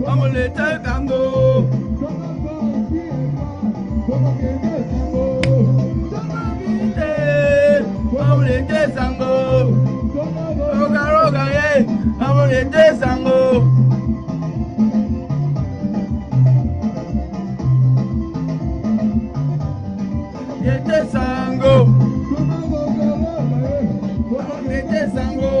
Amulete Sango. Amulete Sango. Roga roga ye. Amulete Sango. Yete Sango. Yete Sango.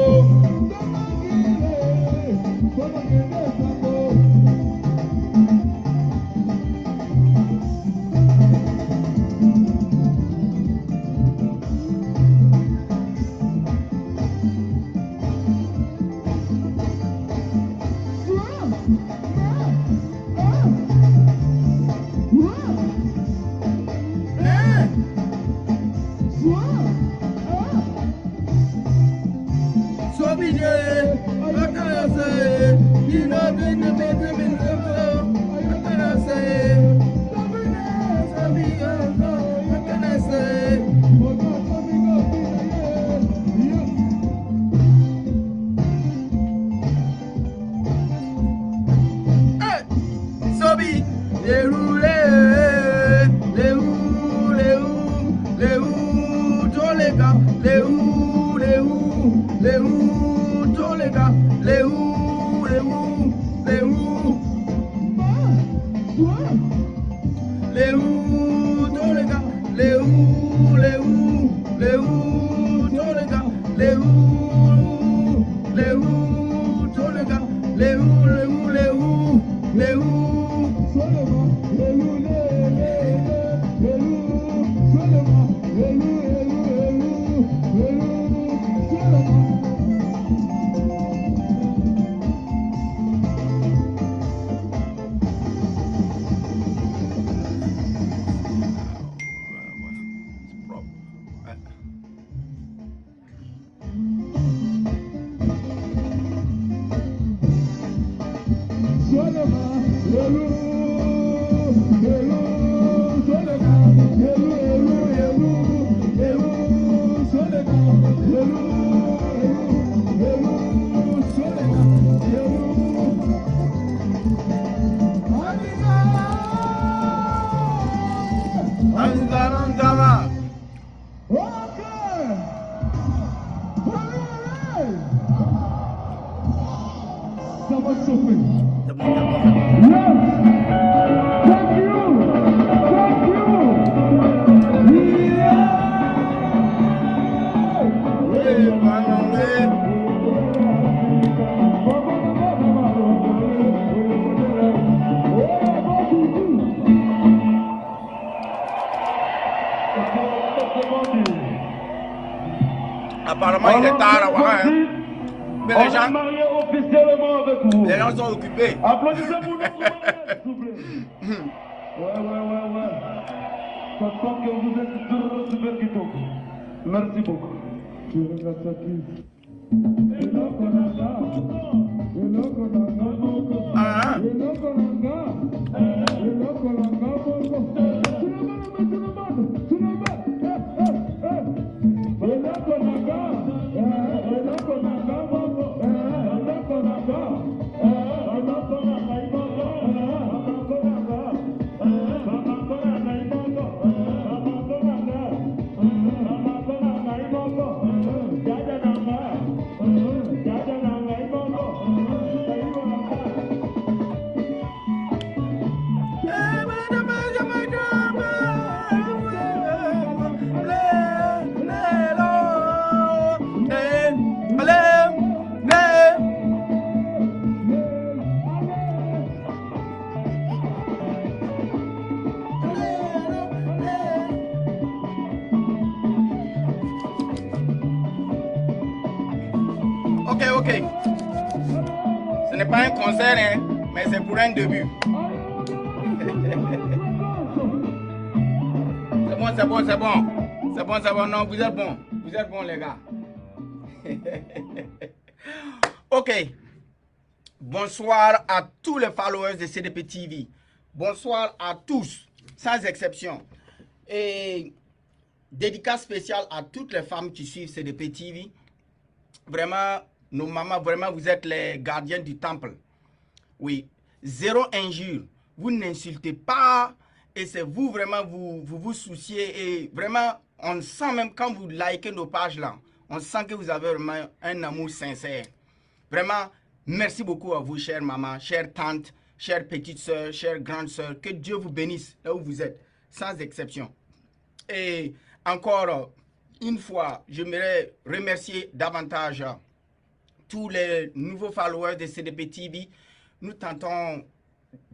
Apparemment, il est tard, hein. Mais les gens sont occupés. Applaudissez pour notre mariage, s'il vous plaît. Ouais. Ça sent que vous êtes super kitoko. Merci beaucoup. Ok. Ce n'est pas un concert, hein, mais c'est pour un début. C'est bon. Non, vous êtes bon. Vous êtes bons, les gars. Ok. Bonsoir à tous les followers de CDP TV. Bonsoir à tous, sans exception. Et dédicace spéciale à toutes les femmes qui suivent CDP TV. Vraiment, nos mamans, vraiment, vous êtes les gardiens du temple. Oui. zéro injure. Vous n'insultez pas et c'est vous vraiment, vous souciez. Et vraiment, on sent même quand vous likez nos pages là, on sent que vous avez vraiment un amour sincère. Vraiment, merci beaucoup à vous, chère maman, chère tante, chère petite soeur, chère grande soeur. Que Dieu vous bénisse là où vous êtes, sans exception. Et encore une fois, j'aimerais remercier davantage tous les nouveaux followers de CDP TV. Nous tentons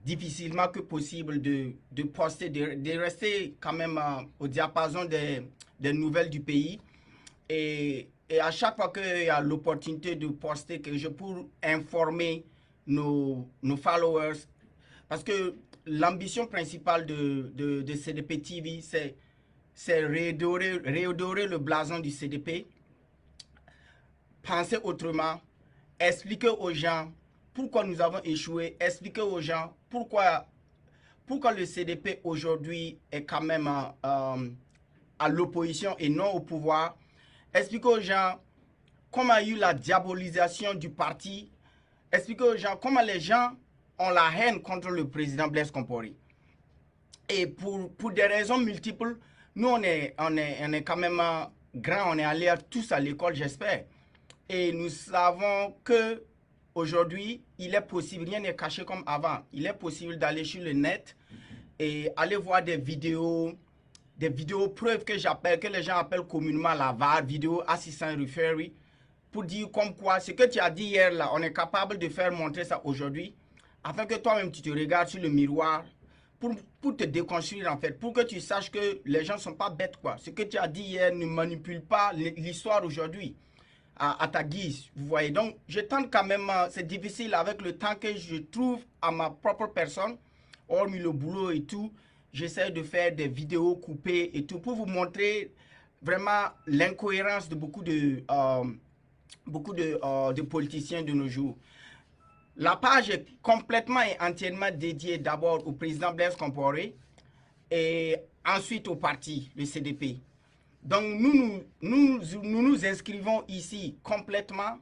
difficilement que possible de poster, de rester quand même au diapason des nouvelles du pays. Et à chaque fois qu'il y a l'opportunité de poster quelque chose pour informer nos followers, parce que l'ambition principale de CDP TV, c'est réadorer le blason du CDP, penser autrement, expliquer aux gens pourquoi nous avons échoué, expliquer aux gens pourquoi le CDP aujourd'hui est quand même à l'opposition et non au pouvoir, expliquer aux gens comment il y a eu la diabolisation du parti, expliquer aux gens comment les gens ont la haine contre le président Blaise Compaoré. Et pour des raisons multiples, nous on est quand même grands, on est allés tous à l'école, j'espère. Et nous savons que aujourd'hui, il est possible, rien n'est caché comme avant. Il est possible d'aller sur le net et aller voir des vidéos preuves que les gens appellent communément la VAR, vidéo assistant referee, pour dire comme quoi ce que tu as dit hier là, on est capable de faire montrer ça aujourd'hui, afin que toi-même tu te regardes sur le miroir pour te déconstruire en fait, pour que tu saches que les gens ne sont pas bêtes quoi. Ce que tu as dit hier ne manipule pas l'histoire aujourd'hui. À ta guise, vous voyez. Donc, je tente quand même, c'est difficile avec le temps que je trouve à ma propre personne, hormis le boulot et tout, j'essaie de faire des vidéos coupées et tout pour vous montrer vraiment l'incohérence de beaucoup de politiciens de nos jours. La page est complètement et entièrement dédiée d'abord au président Blaise Compaoré et ensuite au parti, le CDP. Donc nous nous inscrivons ici complètement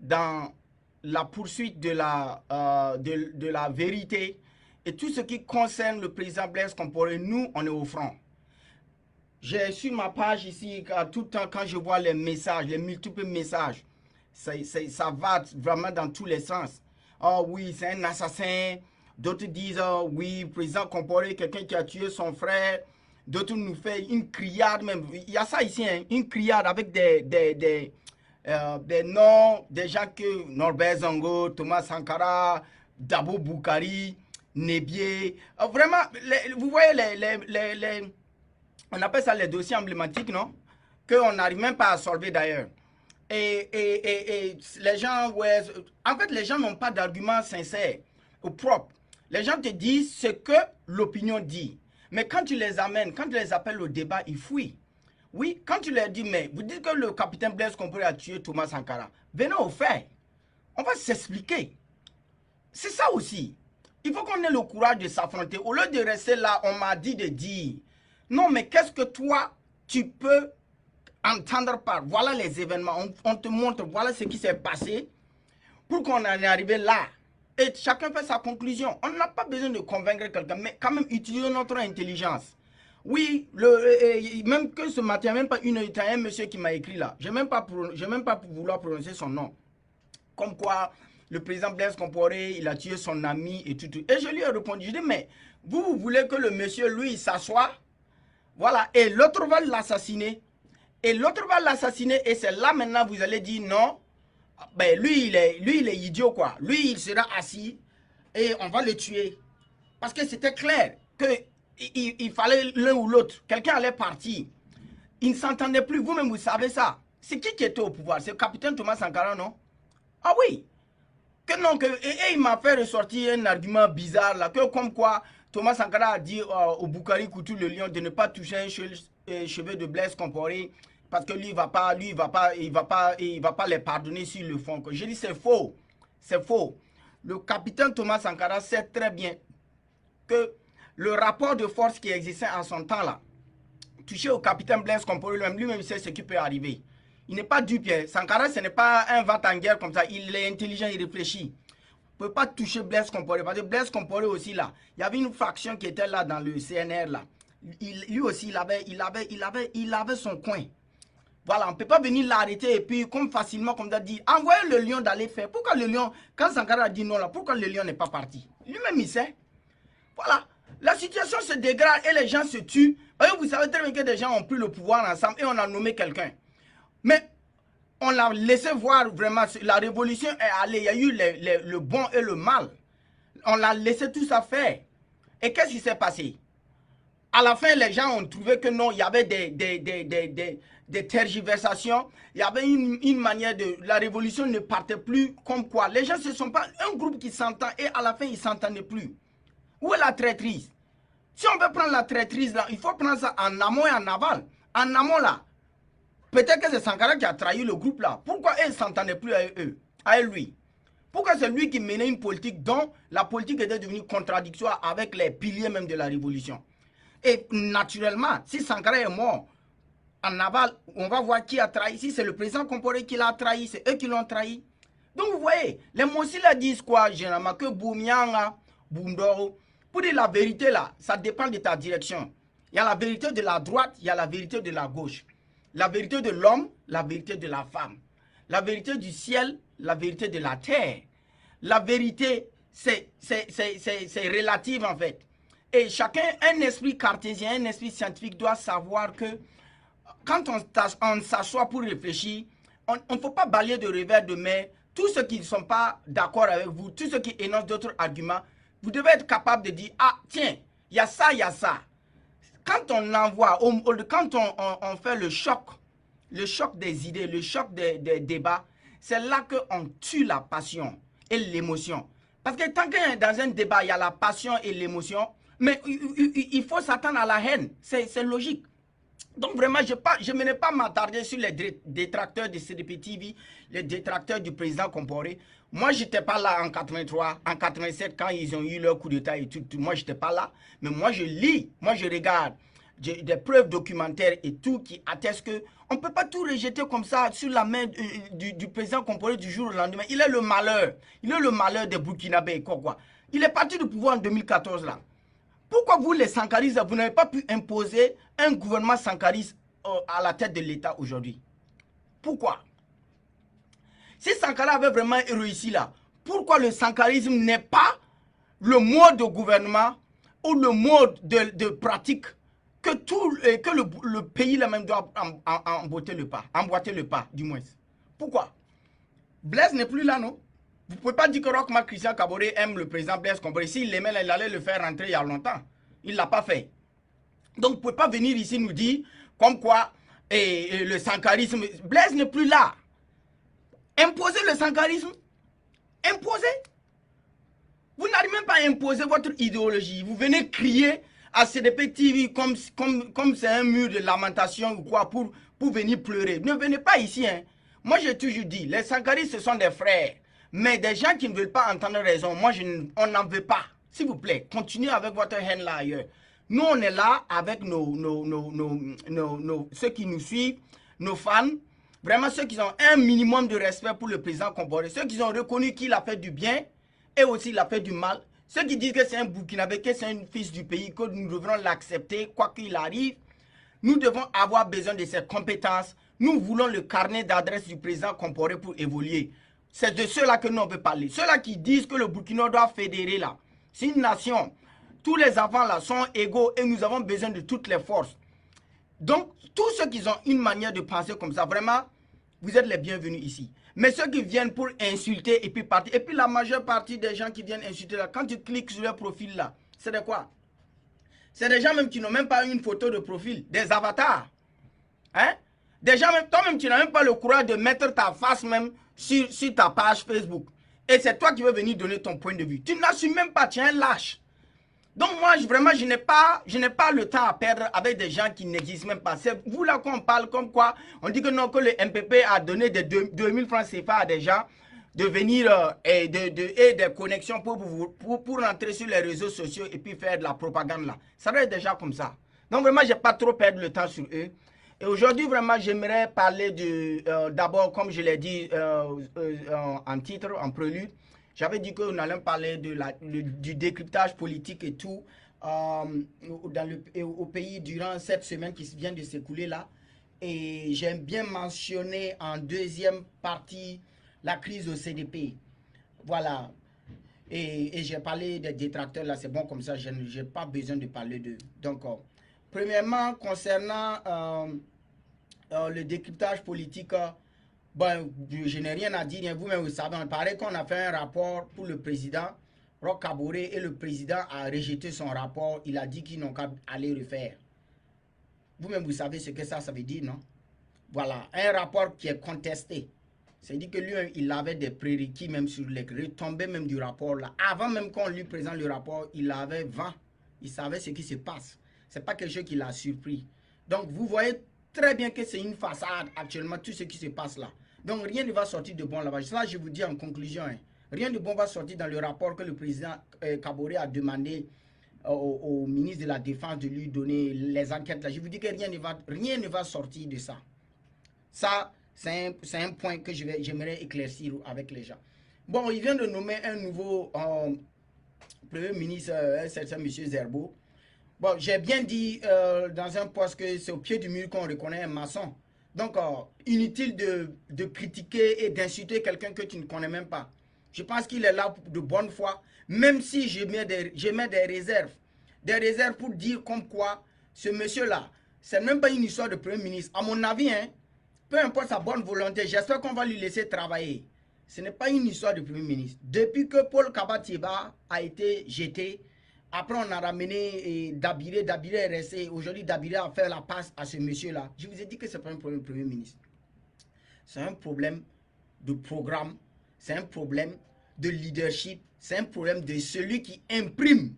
dans la poursuite de la vérité et tout ce qui concerne le président Blaise Compaoré, nous on est au front. J'ai sur ma page ici, tout le temps quand je vois les messages, les multiples messages, ça va vraiment dans tous les sens. Oh oui, c'est un assassin. D'autres disent, oh oui, président Compaoré, quelqu'un qui a tué son frère. D'autres nous font une criade même. Il y a ça ici, hein, une criade avec des noms, des gens que Norbert Zongo, Thomas Sankara, Dabo Boukari, Nebié. Vraiment, vous voyez, on appelle ça les dossiers emblématiques, non? Qu'on n'arrive même pas à solver d'ailleurs. Et les gens, ouais, en fait, les gens n'ont pas d'arguments sincères ou propres. Les gens te disent ce que l'opinion dit. Mais quand tu les amènes, quand tu les appelles au débat, ils fuient. Oui, quand tu leur dis, mais vous dites que le capitaine Blaise Compaoré a tué Thomas Sankara. Venez au fait. On va s'expliquer. C'est ça aussi. Il faut qu'on ait le courage de s'affronter. Au lieu de rester là, on m'a dit de dire. Non, mais qu'est-ce que toi, tu peux entendre par. Voilà les événements. On te montre, voilà ce qui s'est passé pour qu'on en est arrivé là. Et chacun fait sa conclusion. On n'a pas besoin de convaincre quelqu'un, mais quand même utiliser notre intelligence. Oui, même que ce matin, même pas une heure, il y a un monsieur qui m'a écrit là. Je n'ai même pas vouloir prononcer son nom. Comme quoi, le président Blaise Compaoré, il a tué son ami et tout. Et je lui ai répondu, je dis, mais vous voulez que le monsieur, lui, s'assoie? Voilà, et l'autre va l'assassiner. Et l'autre va l'assassiner, et c'est là maintenant vous allez dire non. Ben lui il est idiot quoi. Lui il sera assis et on va le tuer. Parce que c'était clair que il fallait l'un ou l'autre. Quelqu'un allait partir. Il ne s'entendait plus. Vous-même vous savez ça. C'est qui était au pouvoir? C'est le capitaine Thomas Sankara, non? Ah oui. Que non, et il m'a fait ressortir un argument bizarre là. Que comme quoi Thomas Sankara a dit au Boukari Koutou le lion de ne pas toucher un cheveu de Blaise Compaoré. Parce que lui, il va pas les pardonner s'ils le font. Je dis c'est faux. C'est faux. Le capitaine Thomas Sankara sait très bien que le rapport de force qui existait en son temps là, touché au capitaine Blaise Compaoré lui-même sait ce qui peut arriver. Il n'est pas dupe. Sankara, ce n'est pas un va-t-en-guerre comme ça. Il est intelligent, il réfléchit. ne pouvez pas toucher Blaise Compaoré. Parce que Blaise Compaoré aussi, là, il y avait une faction qui était là dans le CNR, là. Lui aussi, il avait son coin. Voilà, on ne peut pas venir l'arrêter et puis, comme facilement, comme tu as dit, envoyer le lion d'aller faire. Pourquoi le lion, quand Sankara a dit non là, pourquoi le lion n'est pas parti? Lui-même, il sait. Voilà, la situation se dégrade et les gens se tuent. Et vous savez très bien que des gens ont pris le pouvoir ensemble et on a nommé quelqu'un. Mais on l'a laissé voir vraiment, la révolution est allée, il y a eu le bon et le mal. On l'a laissé tout ça faire. Et qu'est-ce qui s'est passé? À la fin, les gens ont trouvé que non, il y avait des tergiversations, il y avait une manière de... La révolution ne partait plus comme quoi. Les gens ne sont pas un groupe qui s'entend et à la fin, ils ne s'entendaient plus. Où est la traîtrise? Si on veut prendre la traîtrise, là, il faut prendre ça en amont et en aval. En amont, là, peut-être que c'est Sankara qui a trahi le groupe, là. Pourquoi ils ne s'entendaient plus avec lui? Pourquoi c'est lui qui menait une politique dont la politique était devenue contradictoire avec les piliers même de la révolution? Et naturellement, si Sankara est mort, en aval, on va voir qui a trahi. Si c'est le président Compaoré qui l'a trahi, c'est eux qui l'ont trahi. Donc vous voyez, les Monsila disent quoi généralement? Que Boumianga, Boumdoro, pour dire la vérité là, ça dépend de ta direction. Il y a la vérité de la droite, il y a la vérité de la gauche. La vérité de l'homme, la vérité de la femme. La vérité du ciel, la vérité de la terre. La vérité, c'est relatif en fait. Et chacun, un esprit cartésien, un esprit scientifique doit savoir que quand on s'assoit pour réfléchir, on ne faut pas balayer de revers de main tous ceux qui ne sont pas d'accord avec vous, tous ceux qui énoncent d'autres arguments. Vous devez être capable de dire, ah tiens, il y a ça, il y a ça. Quand on envoie, quand on fait le choc des idées, le choc des débats, c'est là qu'on tue la passion et l'émotion. Parce que tant qu'il y a dans un débat, il y a la passion et l'émotion, mais il faut s'attendre à la haine. C'est logique. Donc vraiment, je ne vais pas m'attarder sur les détracteurs de CDP TV, les détracteurs du président Compaoré. Moi, je n'étais pas là en 83, en 87, quand ils ont eu leur coup d'État et tout. Moi, je n'étais pas là. Mais moi, je lis, moi, je regarde des preuves documentaires et tout qui attestent qu'on ne peut pas tout rejeter comme ça sur la main du président Compaoré du jour au lendemain. Il est le malheur. Il est le malheur des Burkinabés. Quoi. Il est parti du pouvoir en 2014 là. Pourquoi vous, les sankaristes, vous n'avez pas pu imposer un gouvernement sankariste à la tête de l'État aujourd'hui? Pourquoi? Si Sankara avait vraiment réussi là, pourquoi le sankarisme n'est pas le mode de gouvernement ou le mode de pratique que le pays là même doit emboîter le pas, du moins? Pourquoi? Blaise n'est plus là, non? Vous ne pouvez pas dire que Roch Marc Christian Kaboré aime le président Blaise Compaoré. S'il l'aimait, il allait le faire rentrer il y a longtemps. Il ne l'a pas fait. Donc, vous ne pouvez pas venir ici nous dire comme quoi le sankarisme... Blaise n'est plus là. Imposez le sankarisme. Imposez. Vous n'arrivez même pas à imposer votre idéologie. Vous venez crier à CDP TV comme c'est un mur de lamentation ou quoi pour venir pleurer. Ne venez pas ici. Hein. Moi, j'ai toujours dit, les sankaristes, ce sont des frères. Mais des gens qui ne veulent pas entendre raison, moi, on n'en veut pas. S'il vous plaît, continuez avec votre haine là ailleurs. Nous, on est là avec ceux qui nous suivent, nos fans, vraiment ceux qui ont un minimum de respect pour le président Compaoré, ceux qui ont reconnu qu'il a fait du bien et aussi il a fait du mal, ceux qui disent que c'est un Burkinabé, que c'est un fils du pays, que nous devrons l'accepter, quoi qu'il arrive. Nous devons avoir besoin de ses compétences. Nous voulons le carnet d'adresse du président Compaoré pour évoluer. C'est de ceux-là que nous on veut parler. Ceux-là qui disent que le Burkina doit fédérer là. C'est une nation. Tous les enfants là sont égaux et nous avons besoin de toutes les forces. Donc, tous ceux qui ont une manière de penser comme ça, vraiment, vous êtes les bienvenus ici. Mais ceux qui viennent pour insulter et puis partir, et puis la majeure partie des gens qui viennent insulter là, quand tu cliques sur leur profil là, c'est de quoi? C'est des gens même qui n'ont même pas une photo de profil, des avatars. Hein? Des gens même, toi-même, tu n'as même pas le courage de mettre ta face même sur ta page Facebook. Et c'est toi qui veux venir donner ton point de vue. Tu n'assumes même pas, tu es un lâche. Donc moi, vraiment, je n'ai pas le temps à perdre avec des gens qui n'existent même pas. C'est vous là qu'on parle comme quoi, on dit que non, que le MPP a donné des 2000 francs CFA à des gens de venir et des connexions pour rentrer sur les réseaux sociaux et puis faire de la propagande là. Ça doit être déjà comme ça. Donc vraiment, je n'ai pas trop perdu le temps sur eux. Et aujourd'hui, vraiment, j'aimerais parler d'abord, comme je l'ai dit en titre, en prélude, J'avais dit qu'on allait parler de du décryptage politique et tout au pays durant cette semaine qui vient de s'écouler là. Et j'aime bien mentionner en deuxième partie la crise au CDP. Voilà. Et j'ai parlé des détracteurs là, c'est bon comme ça, je n'ai pas besoin de parler d'eux. Donc, premièrement, concernant le décryptage politique, bon, je n'ai rien à dire, vous-même vous savez, il paraît qu'on a fait un rapport pour le président Roch Kaboré et le président a rejeté son rapport, il a dit qu'ils n'ont qu'à aller refaire. Vous-même vous savez ce que ça veut dire, non? Voilà, un rapport qui est contesté. C'est-à-dire que lui, il avait des prérequis même sur les retombées même du rapport là. Avant même qu'on lui présente le rapport, il avait 20. Il savait ce qui se passe. Ce n'est pas quelque chose qui l'a surpris. Donc, vous voyez très bien que c'est une façade actuellement, tout ce qui se passe là. Donc, rien ne va sortir de bon là-bas. Ça, je vous dis en conclusion, hein, rien de bon va sortir dans le rapport que le président Kaboré a demandé au ministre de la Défense de lui donner les enquêtes là. Je vous dis que rien ne va sortir de ça. Ça, c'est un point que j'aimerais éclaircir avec les gens. Bon, il vient de nommer un nouveau Premier ministre, un certain M. Zerbo. Bon, j'ai bien dit dans un poste que c'est au pied du mur qu'on reconnaît un maçon. Donc, inutile de critiquer et d'insulter quelqu'un que tu ne connais même pas. Je pense qu'il est là de bonne foi, même si je mets des réserves. Des réserves pour dire comme quoi ce monsieur-là, c'est même pas une histoire de Premier ministre. À mon avis, hein, peu importe sa bonne volonté, j'espère qu'on va lui laisser travailler. Ce n'est pas une histoire de Premier ministre. Depuis que Paul Kabatieba a été jeté, après on a ramené Dabiré, Dabiré est resté. Aujourd'hui, Dabiré a fait la passe à ce monsieur-là. Je vous ai dit que ce n'est pas un problème de Premier ministre. C'est un problème de programme, c'est un problème de leadership, c'est un problème de celui qui imprime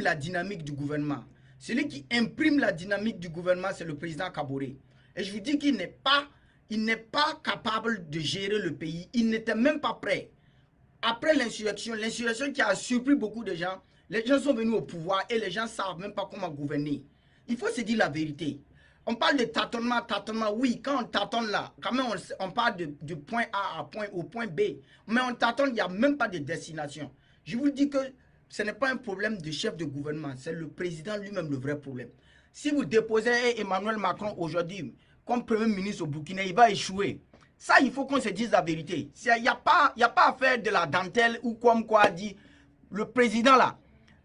la dynamique du gouvernement. Celui qui imprime la dynamique du gouvernement, c'est le président Kaboré. Et je vous dis qu'il n'est pas capable de gérer le pays. Il n'était même pas prêt. Après l'insurrection qui a surpris beaucoup de gens, les gens sont venus au pouvoir et les gens ne savent même pas comment gouverner. Il faut se dire la vérité. On parle de tâtonnement, oui, quand on tâtonne là, quand même on parle de point A au point B, mais on tâtonne, il n'y a même pas de destination. Je vous dis que ce n'est pas un problème de chef de gouvernement, c'est le président lui-même le vrai problème. Si vous déposez Emmanuel Macron aujourd'hui comme Premier ministre au Burkina, il va échouer. Ça, il faut qu'on se dise la vérité. Il n'y a pas à faire de la dentelle ou comme quoi dit le président là.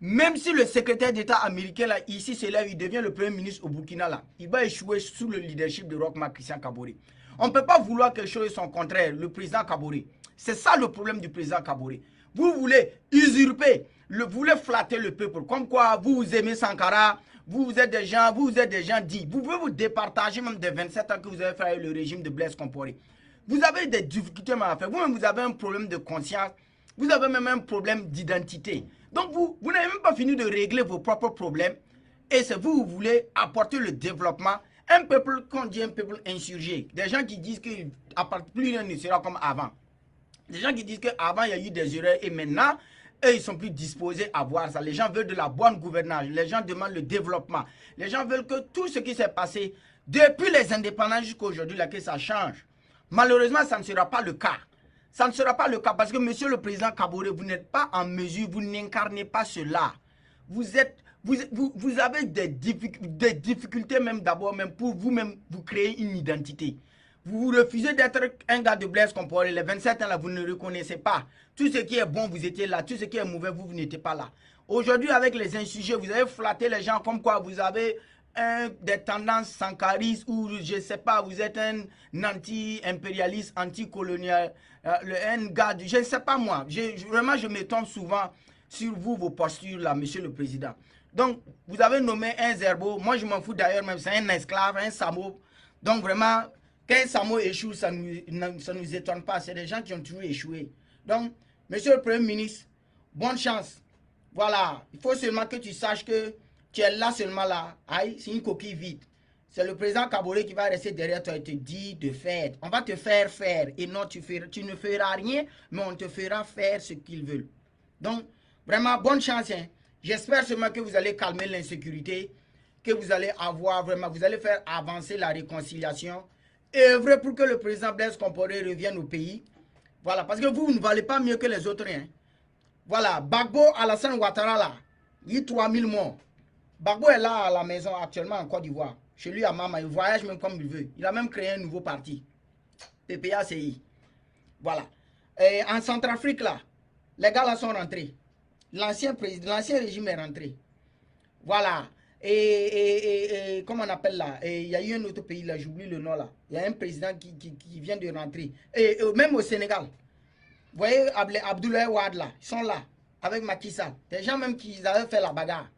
Même si le secrétaire d'État américain là, ici se lève, il devient le Premier ministre au Burkina là, il va échouer sous le leadership de Roch Marc Christian Kaboré. On ne peut pas vouloir quelque chose et son contraire, le président Kaboré. C'est ça le problème du président Kaboré. Vous voulez usurper, vous voulez flatter le peuple, comme quoi vous aimez Sankara, vous êtes des gens dits. Vous pouvez vous départager même des 27 ans que vous avez fait le régime de Blaise Compaoré. Vous avez des difficultés à faire. Vous-même, vous avez un problème de conscience. Vous avez même un problème d'identité. Donc, vous n'avez même pas fini de régler vos propres problèmes. Et c'est vous voulez apporter le développement. Un peuple, qu'on dit un peuple insurgé. Des gens qui disent qu'à part plus rien ne sera comme avant. Des gens qui disent qu'avant, il y a eu des erreurs et maintenant, eux, ils ne sont plus disposés à voir ça. Les gens veulent de la bonne gouvernance. Les gens demandent le développement. Les gens veulent que tout ce qui s'est passé depuis les indépendances jusqu'à aujourd'hui, que ça change. Malheureusement, ça ne sera pas le cas. Ça ne sera pas le cas parce que, monsieur le président Kaboré, vous n'êtes pas en mesure, vous n'incarnez pas cela. Vous avez des difficultés même d'abord, même pour vous-même, vous créer une identité. Vous refusez d'être un gars de Blaise Compaoré. Les 27 ans là, vous ne reconnaissez pas. Tout ce qui est bon, vous étiez là. Tout ce qui est mauvais, vous n'étiez pas là. Aujourd'hui, avec les insurgés, vous avez flatté les gens comme quoi vous avez des tendances sankaristes ou je ne sais pas, vous êtes un anti-impérialiste, anti-colonial, un gars, je ne sais pas moi. Vraiment, je me tombe souvent sur vous, vos postures là, monsieur le président. Donc, vous avez nommé un Zerbo. Moi, je m'en fous d'ailleurs, même c'est un esclave, un Samo. Donc, vraiment, quand Samo échoue, ça ne nous étonne pas. C'est des gens qui ont toujours échoué. Donc, monsieur le Premier ministre, bonne chance. Voilà, il faut seulement que tu saches que tu es là seulement là. Aïe, c'est une coquille vide. C'est le président Kaboré qui va rester derrière toi et te dire de faire. On va te faire faire. Et non, tu ne feras rien, mais on te fera faire ce qu'ils veulent. Donc, vraiment, bonne chance. Hein. J'espère seulement que vous allez calmer l'insécurité, que vous allez avoir vraiment, vous allez faire avancer la réconciliation. Et œuvrer pour que le président Blaise Compaoré revienne au pays. Voilà, parce que vous ne valez pas mieux que les autres. Hein. Voilà, Bagbo Alassane Ouattara là, il y a 3000 morts. Bagbo est là à la maison actuellement en Côte d'Ivoire. Chez lui à Mama, il voyage même comme il veut. Il a même créé un nouveau parti. PPACI. Voilà. Et en Centrafrique là, les gars là sont rentrés. L'ancien président, l'ancien régime est rentré. Voilà. Et comment on appelle là? Il y a eu un autre pays là, j'oublie le nom là. Il y a un président qui vient de rentrer. Et même au Sénégal. Vous voyez Abdoulaye Wade là, ils sont là, avec Macky Sall. Des gens même qui avaient fait la bagarre.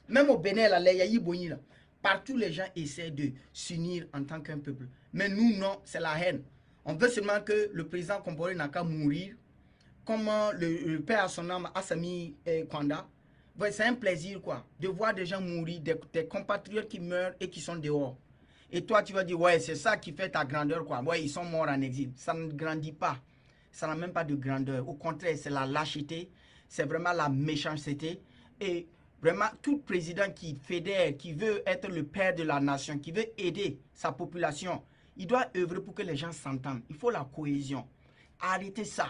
Même au Bénin, là, les Yahi Boni là. Partout, les gens essaient de s'unir en tant qu'un peuple. Mais nous, non, c'est la haine. On veut seulement que le président Compaoré n'a qu'à mourir. Comme le père à son âme, Assami Kwanda. C'est un plaisir, quoi, de voir des gens mourir, des compatriotes qui meurent et qui sont dehors. Et toi, tu vas dire, ouais, c'est ça qui fait ta grandeur, quoi. Ouais, ils sont morts en exil. Ça ne grandit pas. Ça n'a même pas de grandeur. Au contraire, c'est la lâcheté. C'est vraiment la méchanceté. Et vraiment, tout président qui fédère, qui veut être le père de la nation, qui veut aider sa population, il doit œuvrer pour que les gens s'entendent. Il faut la cohésion. Arrêtez ça.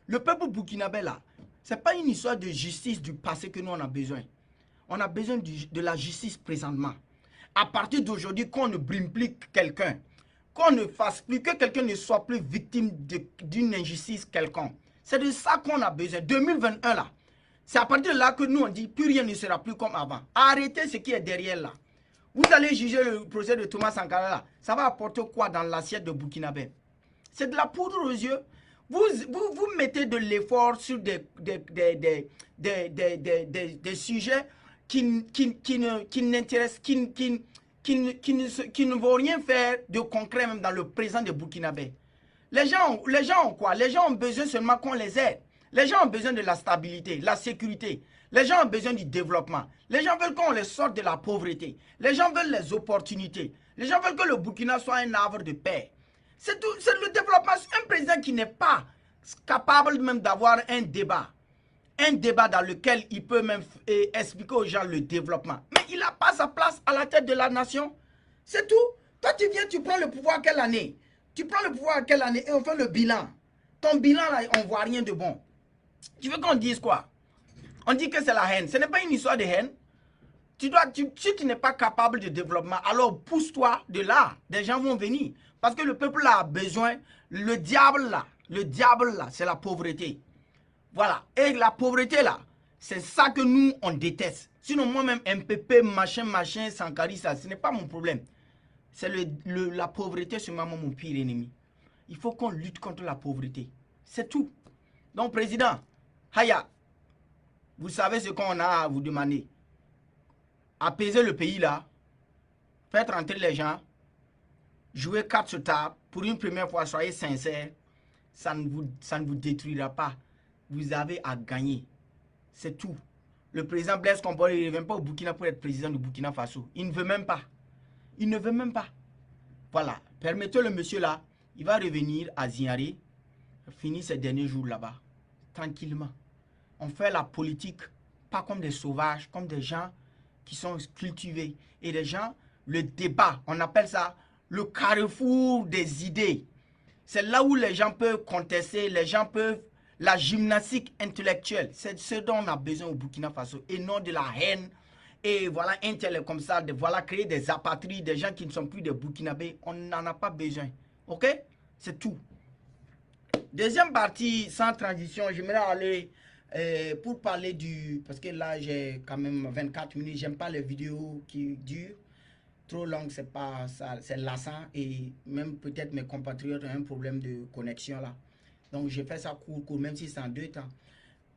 Le peuple burkinabé, là, ce n'est pas une histoire de justice du passé que nous, on a besoin. On a besoin de la justice présentement. À partir d'aujourd'hui, qu'on ne brime plus quelqu'un, qu'on ne fasse plus, que quelqu'un ne soit plus victime d'une injustice quelconque. C'est de ça qu'on a besoin. 2021, là, c'est à partir de là que nous, on dit, plus rien ne sera plus comme avant. Arrêtez ce qui est derrière là. Vous allez juger le procès de Thomas Sankara là. Ça va apporter quoi dans l'assiette de Burkinabé? C'est de la poudre aux yeux. Vous mettez de l'effort sur des sujets qui n'intéressent, qui ne vont rien faire de concret même dans le présent de Burkinabé. Les gens ont quoi? Les gens ont besoin seulement qu'on les aide. Les gens ont besoin de la stabilité, la sécurité. Les gens ont besoin du développement. Les gens veulent qu'on les sorte de la pauvreté. Les gens veulent les opportunités. Les gens veulent que le Burkina soit un havre de paix. C'est tout, c'est le développement. Un président qui n'est pas capable même d'avoir un débat dans lequel il peut même expliquer aux gens le développement. Mais il n'a pas sa place à la tête de la nation. C'est tout. Toi, tu viens, tu prends le pouvoir quelle année? Tu prends le pouvoir quelle année et on fait le bilan. Ton bilan, là, on ne voit rien de bon. Tu veux qu'on dise quoi? On dit que c'est la haine. Ce n'est pas une histoire de haine. Si tu n'es pas capable de développement, alors pousse-toi de là. Des gens vont venir. Parce que le peuple là a besoin. Le diable là, c'est la pauvreté. Voilà. Et la pauvreté là, c'est ça que nous, on déteste. Sinon, moi-même, MPP, machin, Sankari, ça, ce n'est pas mon problème. C'est la pauvreté, c'est vraiment mon pire ennemi. Il faut qu'on lutte contre la pauvreté. C'est tout. Donc, président, Haya, vous savez ce qu'on a à vous demander. Apaiser le pays là, faites rentrer les gens, jouer carte sur table, pour une première fois, soyez sincères, ça ne vous détruira pas. Vous avez à gagner. C'est tout. Le président Blaise Compaoré ne revient pas au Burkina pour être président du Burkina Faso. Il ne veut même pas. Il ne veut même pas. Voilà. Permettez le monsieur là, il va revenir à Ziaré, finir ses derniers jours là-bas, tranquillement. On fait la politique, pas comme des sauvages, comme des gens qui sont cultivés. Et des gens, le débat, on appelle ça le carrefour des idées. C'est là où les gens peuvent contester, les gens peuvent... La gymnastique intellectuelle, c'est ce dont on a besoin au Burkina Faso. Et non de la haine. Et voilà, comme ça, voilà, créer des apatrides, des gens qui ne sont plus des Burkinabés. On n'en a pas besoin. Ok? C'est tout. Deuxième partie, sans transition, j'aimerais aller... pour parler du... Parce que là, j'ai quand même 24 minutes. J'aime pas les vidéos qui durent. Trop longues, c'est pas ça, c'est lassant. Et même peut-être mes compatriotes ont un problème de connexion là. Donc, j'ai fait ça court, même si c'est en 2 temps.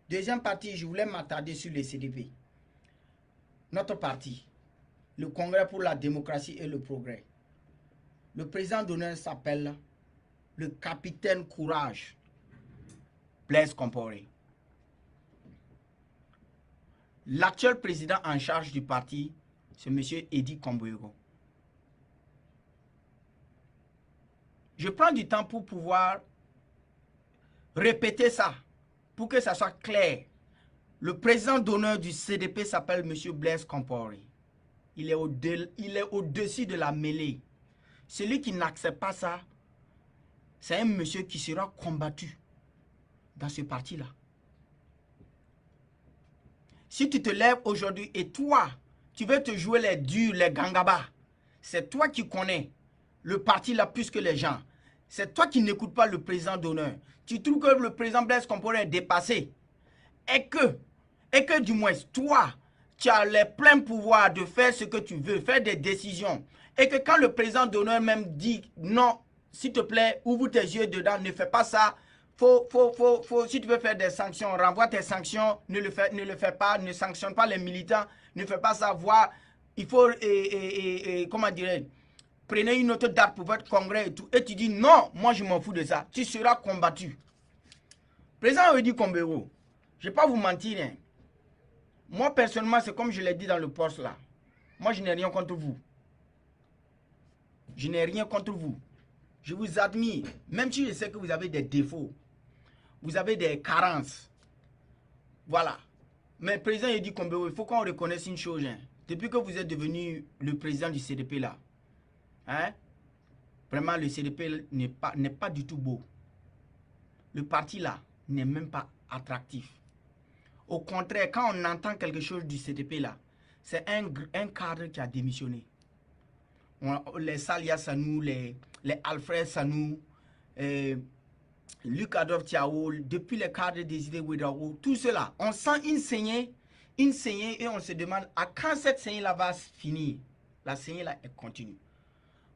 Deuxième partie, je voulais m'attarder sur les CDP. Notre parti, le Congrès pour la démocratie et le progrès. Le président d'honneur s'appelle le capitaine Courage, Blaise Compaoré. L'actuel président en charge du parti, c'est M. Edi Komboyego. Je prends du temps pour pouvoir répéter ça, pour que ça soit clair. Le président d'honneur du CDP s'appelle M. Blaise Compaoré. Il est au-dessus de la mêlée. Celui qui n'accepte pas ça, c'est un monsieur qui sera combattu. dans ce parti-là. Si tu te lèves aujourd'hui et toi, tu veux te jouer les durs, les gangabas, c'est toi qui connais le parti là plus que les gens. C'est toi qui n'écoutes pas le président d'honneur. Tu trouves que le président Blaise Compaoré est dépassé. Et que du moins, toi, tu as les pleins pouvoirs de faire ce que tu veux, faire des décisions. Et que quand le président d'honneur même dit non, s'il te plaît, ouvre tes yeux dedans, ne fais pas ça. Si tu veux faire des sanctions, renvoie tes sanctions, ne le fais pas, ne sanctionne pas les militants, ne fais pas ça, voir, il faut, comment dirais-je, prenez une autre date pour votre congrès et tout. Et tu dis non, moi je m'en fous de ça, tu seras combattu. Président Rudy Combero, je ne vais pas vous mentir, hein. Moi personnellement, c'est comme je l'ai dit dans le poste là, moi je n'ai rien contre vous. Je n'ai rien contre vous. Je vous admire, même si je sais que vous avez des défauts. Vous avez des carences. Voilà. Mais le président Rudy Combero, il faut qu'on reconnaisse une chose. Hein. Depuis que vous êtes devenu le président du CDP là, hein, vraiment le CDP n'est pas du tout beau. Le parti là n'est même pas attractif. Au contraire, quand on entend quelque chose du CDP là, c'est un cadre qui a démissionné. Les Salia Sanou, les Alfred Sanou, Luc Adolphe Tiao, depuis les cadres des idées Ouedraogo, tout cela, on sent une saignée et on se demande à quand cette saignée là va finir. La saignée là elle continue.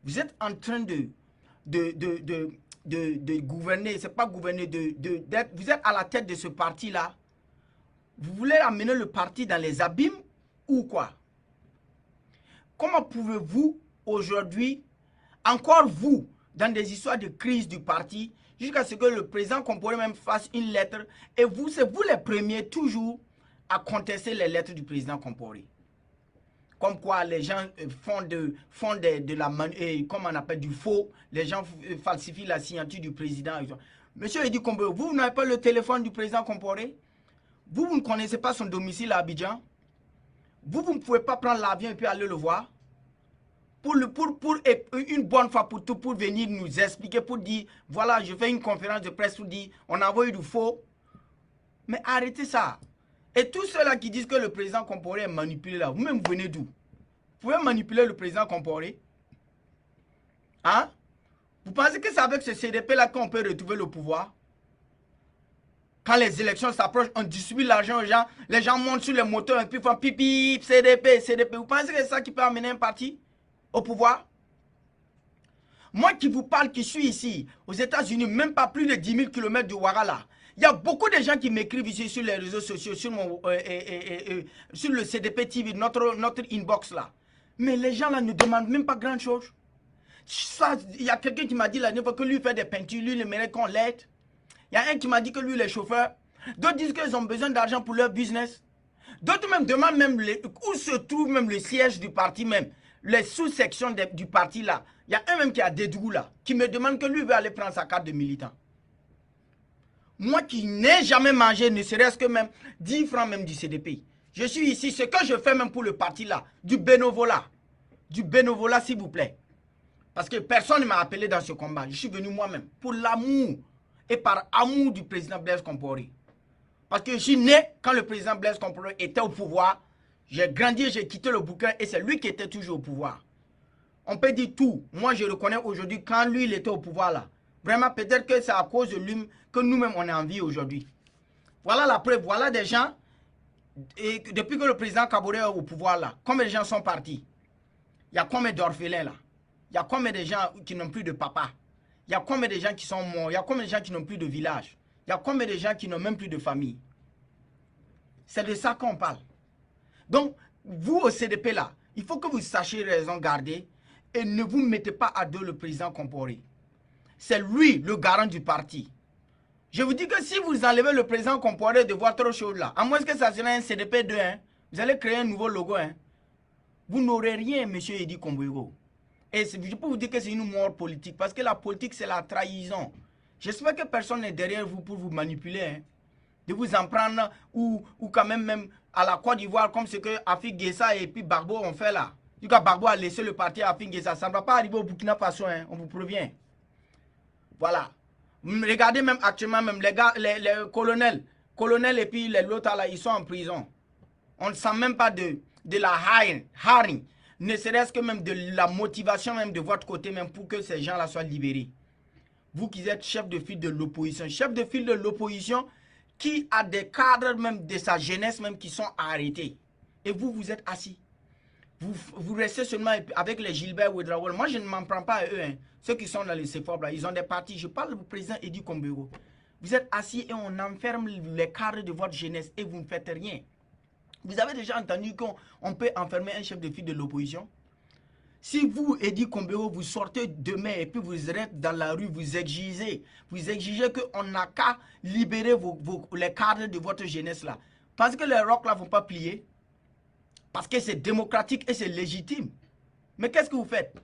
Vous êtes en train de gouverner, c'est pas gouverner, vous êtes à la tête de ce parti là. Vous voulez amener le parti dans les abîmes ou quoi? Comment pouvez-vous aujourd'hui, encore vous, dans des histoires de crise du parti, jusqu'à ce que le président Compaoré même fasse une lettre, et vous, c'est vous les premiers toujours à contester les lettres du président Compaoré. Comme quoi les gens font de la comme on appelle du faux, les gens falsifient la signature du président. Monsieur Rudy Combero, vous n'avez pas le téléphone du président Compaoré? Vous ne connaissez pas son domicile à Abidjan? Vous ne pouvez pas prendre l'avion et puis aller le voir? Pour une bonne fois pour tout, pour venir nous expliquer, pour dire, voilà, je fais une conférence de presse pour dire, on a envoyé du faux. Mais arrêtez ça. Et tous ceux-là qui disent que le président Compaoré est manipulé là, vous-même vous venez d'où? Vous pouvez manipuler le président Compaoré? Hein? Vous pensez que c'est avec ce CDP-là qu'on peut retrouver le pouvoir? Quand les élections s'approchent, on distribue l'argent aux gens, les gens montent sur les moteurs et puis font pipi, CDP, CDP. Vous pensez que c'est ça qui peut amener un parti au pouvoir? Moi qui vous parle, qui suis ici, aux États-Unis, même pas plus de 10 000 km de Ouattara, il y a beaucoup de gens qui m'écrivent ici sur les réseaux sociaux, sur le CDP TV, notre inbox là. Mais les gens là ne demandent même pas grand chose. Il y a quelqu'un qui m'a dit la dernière fois que lui fait des peintures, lui il mérite qu'on l'aide. Il y a un qui m'a dit que lui il est chauffeur. D'autres disent qu'ils ont besoin d'argent pour leur business. D'autres même demandent même où se trouve même le siège du parti même. Les sous-sections du parti là. Il y a un même qui a des doux là, qui me demande que lui veut aller prendre sa carte de militant. Moi qui n'ai jamais mangé, ne serait-ce que même 10 francs même du CDP. Je suis ici, ce que je fais même pour le parti là, du bénévolat. Du bénévolat s'il vous plaît. Parce que personne ne m'a appelé dans ce combat. Je suis venu moi-même pour l'amour et par amour du président Blaise Compaoré. Parce que je suis né quand le président Blaise Compaoré était au pouvoir. J'ai grandi, j'ai quitté le bouquin et c'est lui qui était toujours au pouvoir. On peut dire tout. Moi, je reconnais aujourd'hui quand lui, il était au pouvoir là. Vraiment, peut-être que c'est à cause de lui que nous-mêmes, on est en vie aujourd'hui. Voilà la preuve. Voilà des gens, et depuis que le président Kaboré est au pouvoir là, combien de gens sont partis? Il y a combien d'orphelins là? Il y a combien de gens qui n'ont plus de papa? Il y a combien de gens qui sont morts? Il y a combien de gens qui n'ont plus de village? Il y a combien de gens qui n'ont même plus de famille? C'est de ça qu'on parle. Donc, vous au CDP là, il faut que vous sachiez raison garder et ne vous mettez pas à dos le président Compaoré. C'est lui le garant du parti. Je vous dis que si vous enlevez le président Compaoré de votre chose là, à moins que ça soit un CDP 2, hein, vous allez créer un nouveau logo. Hein. Vous n'aurez rien, monsieur Rudy Combero. Et je peux vous dire que c'est une mort politique. Parce que la politique, c'est la trahison. J'espère que personne n'est derrière vous pour vous manipuler. Hein, de vous en prendre ou quand même à la Côte d'Ivoire, comme ce que Afik Guessa et puis Barbo ont fait là. Du coup, Barbo a laissé le parti à Afik Guessa. Ça ne va pas arriver au Burkina Faso, hein, on vous prévient. Voilà. Regardez même actuellement, même les gars, les colonels et puis l'autre là, ils sont en prison. On ne sent même pas de la hiring, ne serait-ce que même de la motivation même de votre côté même pour que ces gens-là soient libérés. Vous qui êtes chef de file de l'opposition, qui a des cadres même de sa jeunesse même qui sont arrêtés. Et vous, vous êtes assis. Vous restez seulement avec les Gilbert Ouedraogo. Moi, je ne m'en prends pas à eux. Hein. Ceux qui sont dans les CFOP, là, ils ont des partis. Je parle du président Edi Kombero. Vous êtes assis et on enferme les cadres de votre jeunesse et vous ne faites rien. Vous avez déjà entendu qu'on peut enfermer un chef de file de l'opposition? Si vous, Edi Kombero, vous sortez demain et puis vous êtes dans la rue, vous exigez qu'on n'a qu'à libérer les cadres de votre jeunesse là. Parce que les rocs là ne vont pas plier. Parce que c'est démocratique et c'est légitime. Mais qu'est-ce que vous faites?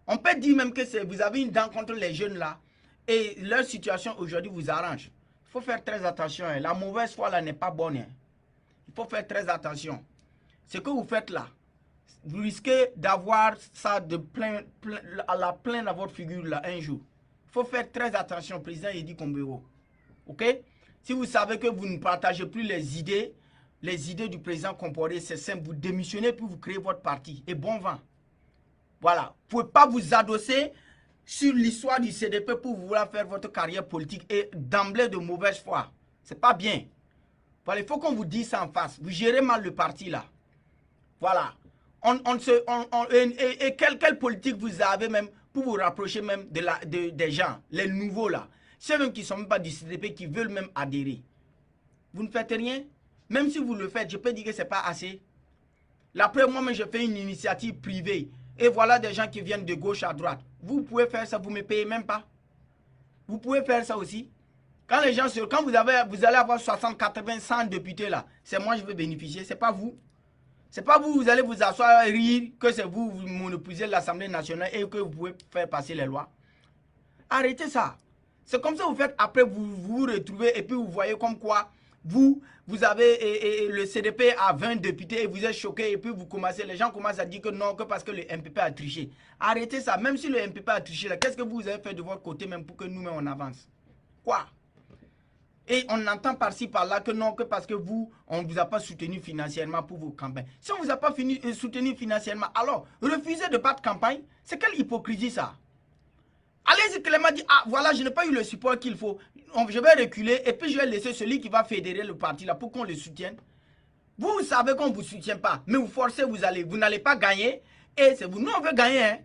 On peut dire même que vous avez une dent contre les jeunes là et leur situation aujourd'hui vous arrange. Il faut faire très attention. Hein. La mauvaise foi là n'est pas bonne. Hein. Il faut faire très attention. Ce que vous faites là, vous risquez d'avoir ça à la pleine à votre figure là un jour. Il faut faire très attention, président Edi Kombero. Ok? Si vous savez que vous ne partagez plus les idées du président Compaoré, c'est simple, vous démissionnez puis vous créez votre parti. Et bon vent. Voilà. Vous ne pouvez pas vous adosser sur l'histoire du CDP pour vouloir faire votre carrière politique et d'emblée de mauvaise foi. C'est pas bien. Voilà, il faut qu'on vous dise ça en face. Vous gérez mal le parti là. Voilà. Et quelle politique vous avez même pour vous rapprocher même des gens, les nouveaux là. Ceux même qui ne sont même pas du CDP, qui veulent même adhérer. Vous ne faites rien. Même si vous le faites, je peux dire que ce n'est pas assez. Après, moi-même, je fais une initiative privée. Et voilà des gens qui viennent de gauche à droite. Vous pouvez faire ça, vous ne me payez même pas. Vous pouvez faire ça aussi. Quand les gens, quand vous allez avoir 60, 80, 100 députés là, c'est moi je vais bénéficier, c'est pas vous. C'est pas vous, vous allez vous asseoir et rire que c'est vous, vous monopolisez l'Assemblée nationale et que vous pouvez faire passer les lois. Arrêtez ça. C'est comme ça que vous faites, après vous retrouvez et puis vous voyez comme quoi vous avez le CDP à 20 députés et vous êtes choqués et puis les gens commencent à dire que non, que parce que le MPP a triché. Arrêtez ça, même si le MPP a triché, qu'est-ce que vous avez fait de votre côté même pour que nous-mêmes on avance? Quoi? Et on entend par-ci, par-là que non, que parce que vous, on ne vous a pas soutenu financièrement pour vos campagnes. Si on ne vous a pas soutenu financièrement, alors refusez de battre campagne. C'est quelle hypocrisie ça? Allez-y, Clément dit, ah voilà, je n'ai pas eu le support qu'il faut. Je vais reculer et puis je vais laisser celui qui va fédérer le parti là pour qu'on le soutienne. Vous savez qu'on ne vous soutient pas, mais vous forcez, vous n'allez pas gagner. Et c'est vous. Nous, on veut gagner. Hein.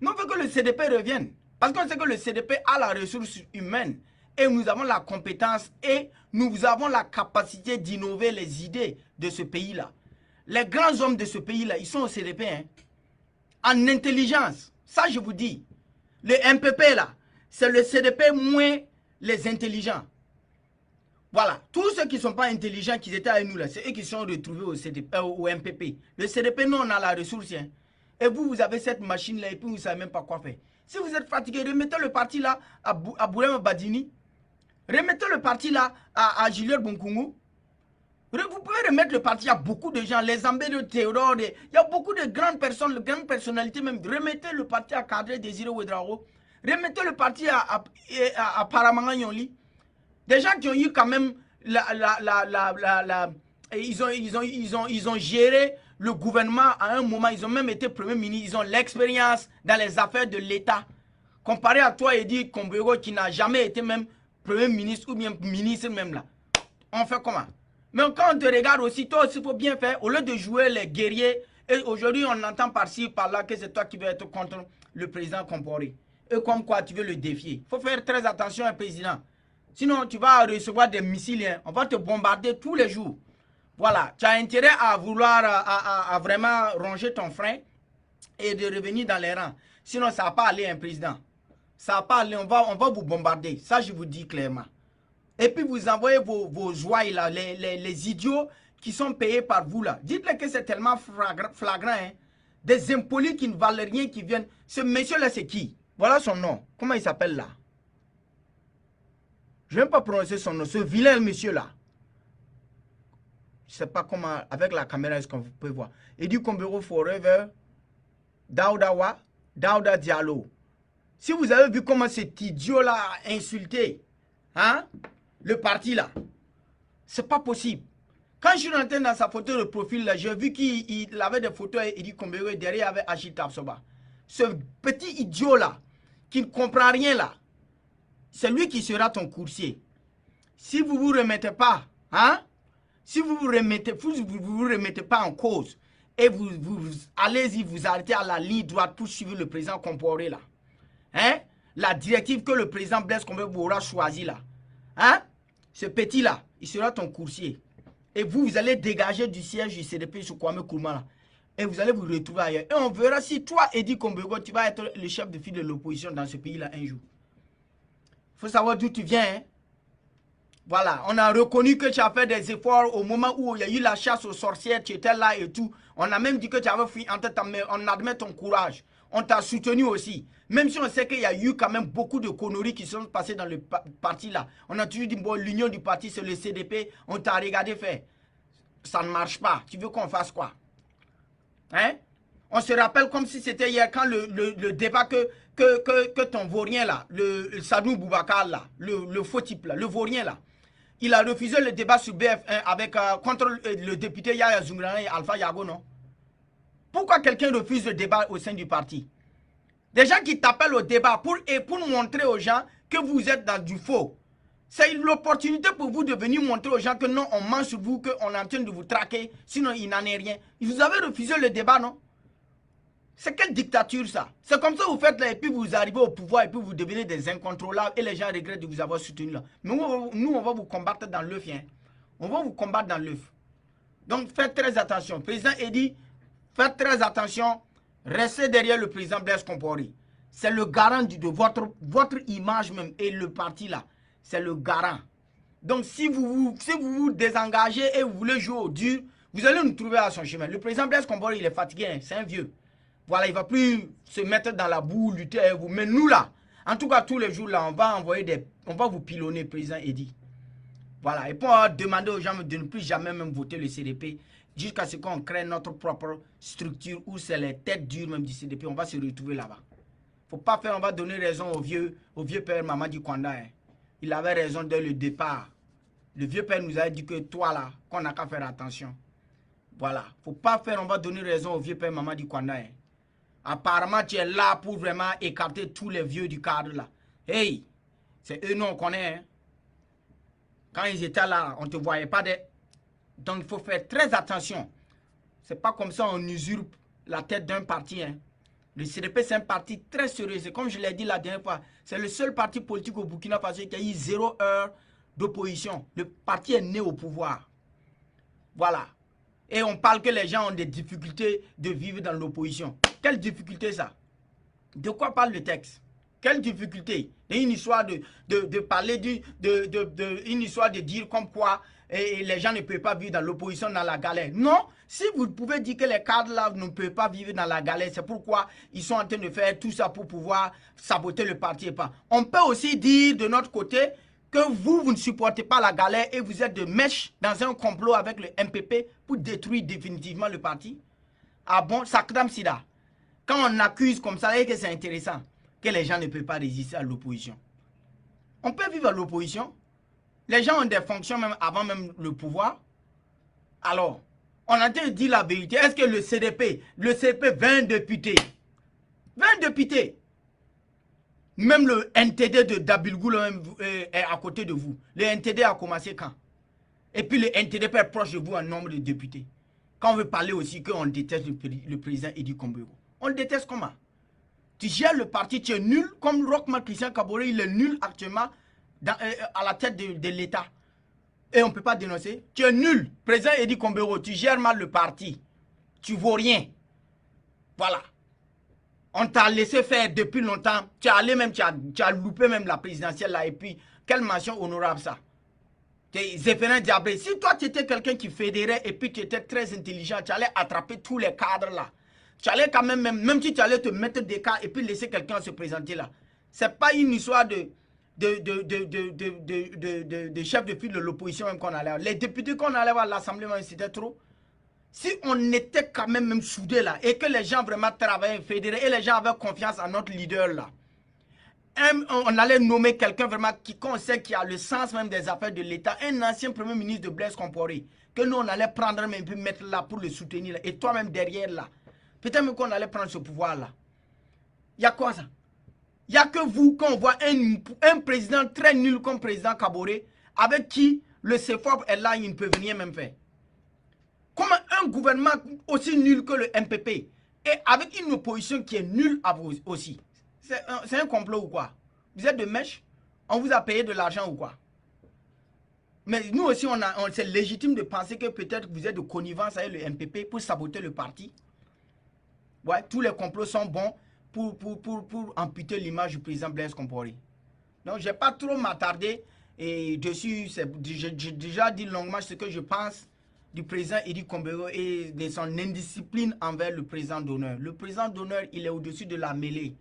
Nous, on veut que le CDP revienne. Parce qu'on sait que le CDP a la ressource humaine. Et nous avons la compétence et nous avons la capacité d'innover les idées de ce pays-là. Les grands hommes de ce pays-là, ils sont au CDP. Hein. En intelligence. Ça, je vous dis. Le MPP, là, c'est le CDP moins les intelligents. Voilà. Tous ceux qui ne sont pas intelligents, qui étaient avec nous, là, c'est eux qui sont retrouvés au MPP. Le CDP, nous, on a la ressource. Hein. Et vous avez cette machine-là et puis vous ne savez même pas quoi faire. Si vous êtes fatigué, remettez le parti là à Bourema Badini. Remettez le parti là à Juliette Bonkungu. Vous pouvez remettre le parti à beaucoup de gens, les Zambé de Théodore, il y a beaucoup de grandes personnes, de grandes personnalités même. Remettez le parti à Kadri Désiré Ouedraogo. Remettez le parti à Paramanga Nyoli. Des gens qui ont eu quand même ils ont géré le gouvernement à un moment, ils ont même été Premier ministre, ils ont l'expérience dans les affaires de l'État. Comparé à toi, Edi Kombero, qui n'a jamais été même Premier ministre ou bien ministre même là. On fait comment? Mais quand on te regarde aussi, toi aussi, il faut bien faire. Au lieu de jouer les guerriers, et aujourd'hui, on entend par-ci, par-là, que c'est toi qui veux être contre le président Compaoré. Et comme quoi, tu veux le défier. Il faut faire très attention au président. Sinon, tu vas recevoir des missiles. Hein. On va te bombarder tous les jours. Voilà. Tu as intérêt à vouloir à vraiment ronger ton frein et de revenir dans les rangs. Sinon, ça ne va pas aller, un président. Ça ne va pas aller. On va vous bombarder. Ça, je vous dis clairement. Et puis vous envoyez vos joies là, les idiots qui sont payés par vous là. Dites-leur que c'est tellement flagrant. Hein. Des impolis qui ne valent rien qui viennent. Ce monsieur là c'est qui? Voilà son nom. Comment il s'appelle là? Je ne vais même pas prononcer son nom. Ce vilain monsieur là. Je ne sais pas comment, avec la caméra, est-ce qu'on peut voir. Edi Kombero Forever. Daouda Diallo. Si vous avez vu comment cet idiot-là a insulté hein, le parti là, c'est pas possible. Quand je suis rentré dans sa photo de profil là, j'ai vu qu'il avait des photos et Edi Kombero et derrière avec Achille Tapsoba. Ce petit idiot là, qui ne comprend rien là, c'est lui qui sera ton coursier. Si vous ne vous remettez pas, hein, si vous vous remettez pas en cause et vous allez-y, vous arrêtez à la ligne droite pour suivre le président Compaoré là, hein, la directive que le président Blaise Compaoré aura choisi là, hein, ce petit là, il sera ton coursier. Et vous allez dégager du siège du CDP sur Kwame Nkrumah là. Et vous allez vous retrouver ailleurs. Et on verra si toi, Edi Kombego, tu vas être le chef de file de l'opposition dans ce pays-là un jour. Il faut savoir d'où tu viens. Hein? Voilà, on a reconnu que tu as fait des efforts au moment où il y a eu la chasse aux sorcières, tu étais là et tout. On a même dit que tu avais fui en tête, mais on admet ton courage. On t'a soutenu aussi. Même si on sait qu'il y a eu quand même beaucoup de conneries qui sont passées dans le parti là. On a toujours dit, bon, l'union du parti, c'est le CDP. On t'a regardé faire. Ça ne marche pas. Tu veux qu'on fasse quoi? Hein? On se rappelle comme si c'était hier quand le débat que ton vaurien là, le Sadou Boubacar là, le faux type là, le vaurien là, il a refusé le débat sur BF1 avec, contre le député Yaya Zoumrana et Alpha Yago, non? Pourquoi quelqu'un refuse le débat au sein du parti? Des gens qui t'appellent au débat pour montrer aux gens que vous êtes dans du faux. C'est l'opportunité pour vous de venir montrer aux gens que non, on ment sur vous, qu'on est en train de vous traquer, sinon il n'en est rien. Vous avez refusé le débat, non? C'est quelle dictature ça? C'est comme ça que vous faites là et puis vous arrivez au pouvoir et puis vous devenez des incontrôlables et les gens regrettent de vous avoir soutenu là. Mais nous, on va vous combattre dans l'œuf. Hein. On va vous combattre dans l'œuf. Donc faites très attention. Président Edi, faites très attention. Restez derrière le président Blaise Compaoré. C'est le garant de votre image même et le parti là. C'est le garant. Donc si vous vous désengagez et vous voulez jouer au dur, vous allez nous trouver à son chemin. Le président Blaise Compaoré, il est fatigué, hein, c'est un vieux. Voilà, il ne va plus se mettre dans la boue, lutter avec vous. Mais nous là, en tout cas tous les jours là, on va vous pilonner, président Edi. Voilà, et pour demander aux gens de ne plus jamais même voter le CDP, jusqu'à ce qu'on crée notre propre structure où c'est les têtes dures même du CDP, on va se retrouver là-bas. Faut pas faire, on va donner raison au vieux père Mamadi Kwanda. Hein. Il avait raison dès le départ. Le vieux père nous a dit que toi là, qu'on n'a qu'à faire attention. Voilà, faut pas faire, on va donner raison au vieux père Mamadi Kwanda. Hein. Apparemment, tu es là pour vraiment écarter tous les vieux du cadre là. Hey, c'est eux, nous on connaît. Hein. Quand ils étaient là, on ne te voyait pas. Donc, il faut faire très attention. C'est pas comme ça on usurpe la tête d'un parti. Hein. Le CDP, c'est un parti très sérieux. C'est comme je l'ai dit la dernière fois. C'est le seul parti politique au Burkina Faso qui a eu 0 heure d'opposition. Le parti est né au pouvoir. Voilà. Et on parle que les gens ont des difficultés de vivre dans l'opposition. Quelle difficulté ça? De quoi parle le texte? Quelle difficulté? Une histoire de parler une histoire de dire comme quoi et les gens ne peuvent pas vivre dans l'opposition, dans la galère. Non, si vous pouvez dire que les cadres là ne peuvent pas vivre dans la galère, c'est pourquoi ils sont en train de faire tout ça pour pouvoir saboter le parti et pas. On peut aussi dire de notre côté que vous ne supportez pas la galère et vous êtes de mèche dans un complot avec le MPP pour détruire définitivement le parti. Ah bon, Sakdam Sida. Quand on accuse comme ça, et que c'est intéressant, que les gens ne peuvent pas résister à l'opposition. On peut vivre à l'opposition. Les gens ont des fonctions même avant même le pouvoir. Alors, on a dit la vérité. Est-ce que le CDP 20 députés, 20 députés, même le NTD de Dabilgou est à côté de vous. Le NTD a commencé quand? Et puis le NTD peut être proche de vous en nombre de députés. Quand on veut parler aussi qu'on déteste le président Edi Kombego. On le déteste comment? Tu gères le parti, tu es nul, comme Rochman Christian Kaboré, il est nul actuellement à la tête de l'État. Et on ne peut pas dénoncer. Tu es nul, président Edi Kombego, tu gères mal le parti. Tu ne vaux rien. Voilà. On t'a laissé faire depuis longtemps. Tu as allé même, tu as loupé même la présidentielle là. Et puis, quelle mention honorable ça. Zéphérin Diabré. Si toi tu étais quelqu'un qui fédérait et puis tu étais très intelligent, tu allais attraper tous les cadres là. Tu allais quand même si tu allais te mettre des cas et puis laisser quelqu'un se présenter là. C'est pas une histoire de chef de file de l'opposition même qu'on allait. Les députés qu'on allait voir à l'Assemblée, c'était trop. Si on était quand même soudés là et que les gens vraiment travaillaient fédérés et les gens avaient confiance en notre leader là. on allait nommer quelqu'un vraiment qu'on sait qui a le sens même des affaires de l'État, un ancien premier ministre de Blaise Compaoré, que nous on allait prendre même puis mettre là pour le soutenir, et toi-même derrière là. Peut-être même qu'on allait prendre ce pouvoir-là. Il y a quoi ça? Il n'y a que vous, quand on voit un président très nul comme président Kaboré, avec qui le CFOP est là, il ne peut rien même faire. Comment un gouvernement aussi nul que le MPP, et avec une opposition qui est nulle à vous aussi. C'est un complot ou quoi? Vous êtes de mèche? On vous a payé de l'argent ou quoi? Mais nous aussi, c'est légitime de penser que peut-être vous êtes de connivence avec le MPP pour saboter le parti. Ouais, tous les complots sont bons pour amputer l'image du président Blaise Compaoré. Donc, je ne vais pas trop m'attarder dessus. J'ai déjà dit longuement ce que je pense du président Edi Kombero et de son indiscipline envers le président d'honneur. Le président d'honneur, il est au-dessus de la mêlée.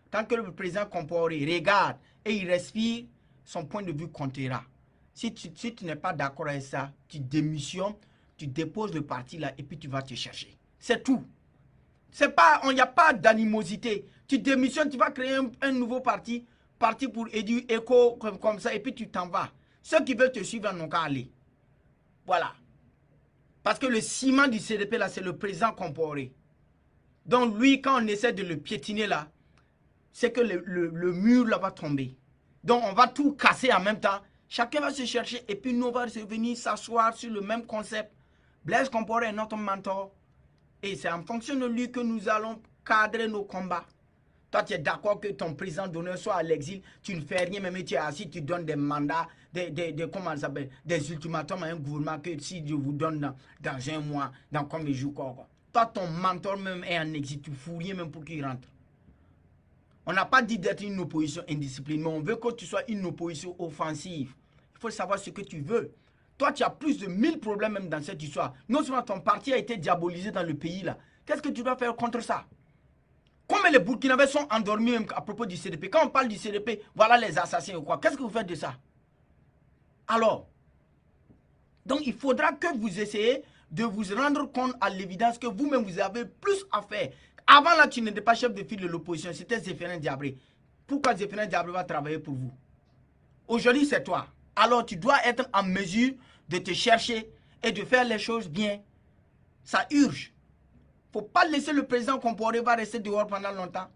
Tant que le président Compaoré regarde et il respire, son point de vue comptera. Si tu n'es pas d'accord avec ça, tu démissionnes, tu déposes le parti là et puis tu vas te chercher. C'est tout. Il n'y a pas d'animosité. Tu démissionnes, tu vas créer un nouveau parti pour Edi Eco comme ça et puis tu t'en vas. Ceux qui veulent te suivre n'ont qu'à aller. Voilà. Parce que le ciment du CDP là, c'est le président Compaoré. Donc lui, quand on essaie de le piétiner là, c'est que le mur là va tomber. Donc on va tout casser en même temps. Chacun va se chercher et puis nous on va venir s'asseoir sur le même concept. Blaise Compaoré est notre mentor. Et c'est en fonction de lui que nous allons cadrer nos combats. Toi, tu es d'accord que ton président d'honneur soit à l'exil, tu ne fais rien, même tu es assis, tu donnes des mandats, comment ça s'appelle, des ultimatums à un gouvernement que si je vous donne dans un mois, dans combien de jours, quoi. Toi, ton mentor même est en exil, tu ne fous rien même pour qu'il rentre. On n'a pas dit d'être une opposition indisciplinée, mais on veut que tu sois une opposition offensive. Il faut savoir ce que tu veux. Toi, tu as plus de 1000 problèmes même dans cette histoire. Non seulement ton parti a été diabolisé dans le pays là. Qu'est-ce que tu dois faire contre ça? Comme les Burkinabés sont endormis même à propos du CDP. Quand on parle du CDP, voilà les assassins ou quoi. Qu'est-ce que vous faites de ça? Alors, donc il faudra que vous essayez de vous rendre compte à l'évidence que vous-même vous avez plus à faire. Avant là, tu n'étais pas chef de file de l'opposition, c'était Zéphirin Diabré. Pourquoi Zéphirin Diabré va travailler pour vous? Aujourd'hui, c'est toi. Alors, tu dois être en mesure de te chercher et de faire les choses bien. Ça urge. Il ne faut pas laisser le président Compaoré va rester dehors pendant longtemps.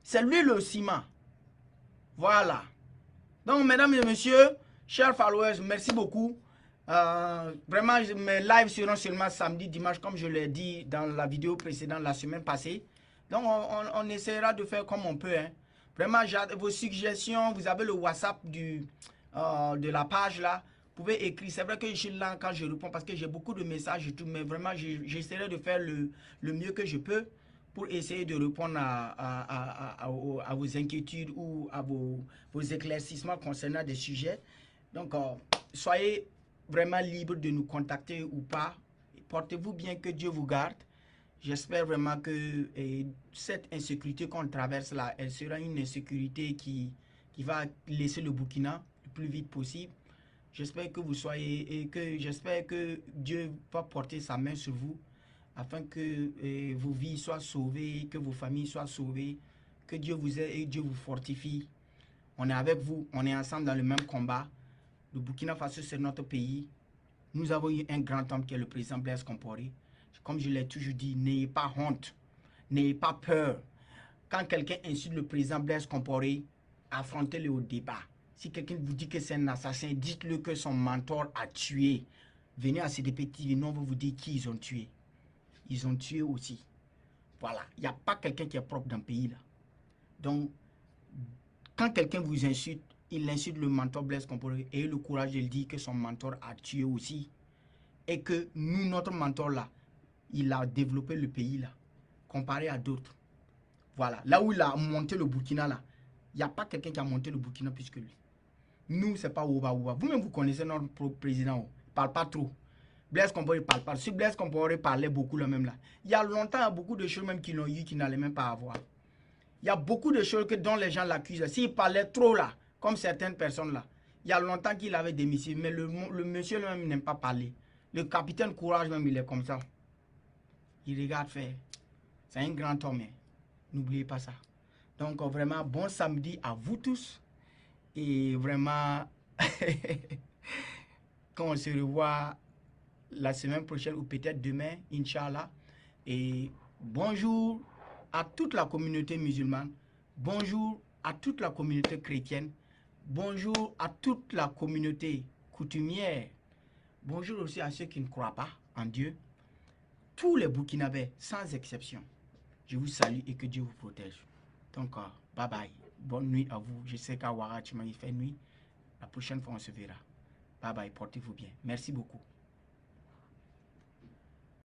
C'est lui le ciment. Voilà. Donc, mesdames et messieurs, chers followers, merci beaucoup. Vraiment, mes lives seront seulement samedi, dimanche, comme je l'ai dit dans la vidéo précédente la semaine passée. Donc, on essaiera de faire comme on peut. Hein. Vraiment, vos suggestions, vous avez le WhatsApp de la page là. Vous pouvez écrire. C'est vrai que je suis là quand je réponds parce que j'ai beaucoup de messages et tout. Mais vraiment, j'essaierai de faire le mieux que je peux pour essayer de répondre à vos inquiétudes ou à vos éclaircissements concernant des sujets. Donc, soyez vraiment libre de nous contacter ou pas. Portez-vous bien, que Dieu vous garde. J'espère vraiment que cette insécurité qu'on traverse là, elle sera une insécurité qui va laisser le Burkina le plus vite possible. J'espère que vous soyez et que j'espère que Dieu va porter sa main sur vous afin que vos vies soient sauvées, que vos familles soient sauvées, que Dieu vous aide et Dieu vous fortifie. On est avec vous, on est ensemble dans le même combat. Le Burkina Faso, c'est notre pays. Nous avons eu un grand homme qui est le président Blaise Compaoré. Comme je l'ai toujours dit, n'ayez pas honte, n'ayez pas peur. Quand quelqu'un insulte le président Blaise Compaoré, affrontez-le au débat. Si quelqu'un vous dit que c'est un assassin, dites-le que son mentor a tué. Venez à CDP TV, nous on va vous dire qui ils ont tué. Ils ont tué aussi. Voilà, il n'y a pas quelqu'un qui est propre dans le pays là. Donc, quand quelqu'un vous insulte, il insulte le mentor Blaise Compaoré et le courage de le dire que son mentor a tué aussi. Et que nous, notre mentor là, il a développé le pays là, comparé à d'autres. Voilà, là où il a monté le Burkina là, il n'y a pas quelqu'un qui a monté le Burkina plus que lui. Nous, c'est pas Ouba Ouba. Vous-même, vous connaissez notre président. Il ne parle pas trop. Blaise Compaoré ne parle pas. Si Blaise Compaoré parlait beaucoup là même là. Il y a longtemps, il y a beaucoup de choses même qu'ils ont eu qu'ils n'allaient même pas avoir. Il y a beaucoup de choses dont les gens l'accusent. S'il parlait trop là, comme certaines personnes là, il y a longtemps qu'il avait démissionné. Mais le monsieur lui-même n'aime pas parler. Le capitaine Courage même, il est comme ça. Il regarde faire. C'est un grand homme. N'oubliez pas ça. Donc, vraiment, bon samedi à vous tous. Et vraiment, quand on se revoit la semaine prochaine ou peut-être demain, Inch'Allah. Et bonjour à toute la communauté musulmane. Bonjour à toute la communauté chrétienne. Bonjour à toute la communauté coutumière. Bonjour aussi à ceux qui ne croient pas en Dieu. Tous les Burkinabés, sans exception. Je vous salue et que Dieu vous protège. Donc, bye bye. Bonne nuit à vous. Je sais qu'à Ouarachima, il fait nuit. La prochaine fois, on se verra. Bye bye. Portez-vous bien. Merci beaucoup.